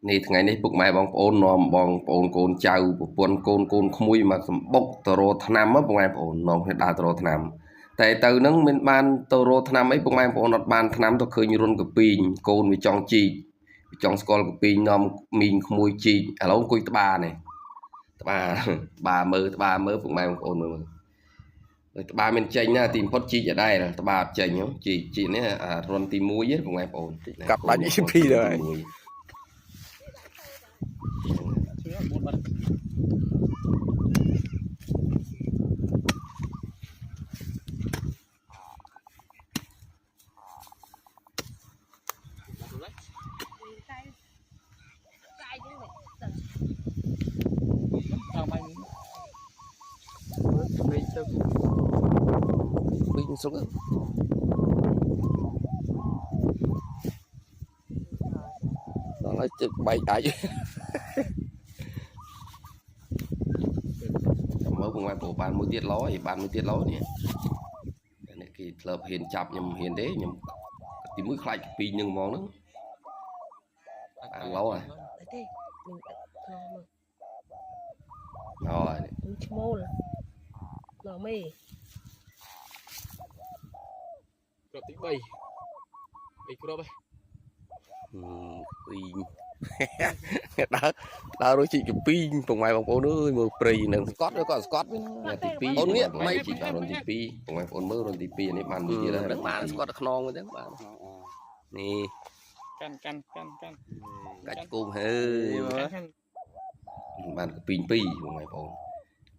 นี่ថ្ងៃនេះពុកម៉ែបងប្អូននាំបងប្អូនកូនចៅប្រពន្ធកូនក្មួយមកសម្បុកទៅរកថ្នាំមកបងប្អូននាំគ្នាដើរទៅរកថ្នាំតែទៅនឹងមិនបានទៅរកថ្នាំអីពុកម៉ែបងប្អូនអត់បានថ្នាំទៅឃើញរុនកពីងកូនវាចង់ជីកវាចង់ស្គាល់កពីងនាំមីងក្មួយជីកឥឡូវអង្គុយត្បានេះត្បាមើលពុកម៉ែបងប្អូនមើលត្បាមានចេញណាទីបំផុតជីកឲ្យដែរត្បាអត់ចេញជីកនេះរុនទី1ទេពុកម៉ែបងប្អូនកាប់ដាច់ EP ដែរវិញសុខដល់ហើយទឹកបែកដាច់ចាំមើលបងប្អូនបានមួយទៀតឡយបានមួយទៀតឡនេះនេះគេធ្លាប់ហ៊ានចាប់ខ្ញុំហ៊ានទេខ្ញុំទីមួយខ្លាចពីនឹងហ្មងហ្នឹងបានឡហើយទេនឹងអូយឈ្មោលឡមេគ្រាប់ទី3គ្រាប់ពីងដើររួចជីកកពីងពុកម៉ែបងប្អូនអើយមើលព្រៃនឹងស្កត់ក៏ស្កត់វិញទី2អូននេះមិនជីកដល់រុនទី2ពុកម៉ែបងប្អូនមើលរុនទី2នេះបានមួយទៀតហើយបានស្កត់ខ្នងហ្នឹងបាទនេះកាន់កាច់គូមហើយបានកពីង2ពុកម៉ែបងប្អូន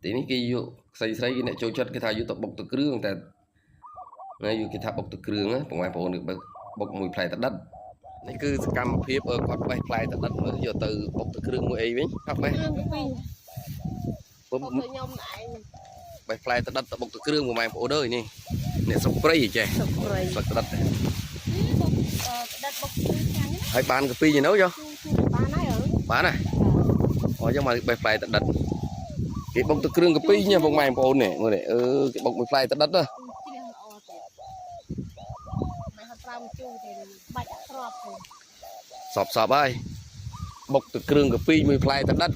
ទីនេះគេយកស្រីគេអ្នកចូលចិត្តគេថាយកទៅបុកទឹកគ្រឿងតែណាយកគេថាបុកទឹកគ្រឿងណាបងប្អូនបុកមួយផ្លែតដិតនេះគឺសកម្មភាពគាត់បេះផ្លែតដិតមើលយកទៅបុកទឹកគ្រឿងមួយអីវិញអត់បេះខ្ញុំឯងបេះផ្លែតដិតទៅបុកទឹកគ្រឿងបងប្អូនអើយនេះអ្នកស្រុកព្រៃចេះស្រុកព្រៃស្លឹកតដិតបុកហើយបានកពីយ៉ាងនោះចុះបានហើយអូចឹងមកបេះផ្លែតដិតគេបុកទឹកគ្រឿងកពីញ៉ាបងប្អូននេះមើលនេះគេបុកមួយផ្លែតដិតណាសពហើយបុកទឹកគ្រឿងកពីមួយផ្លែតដិត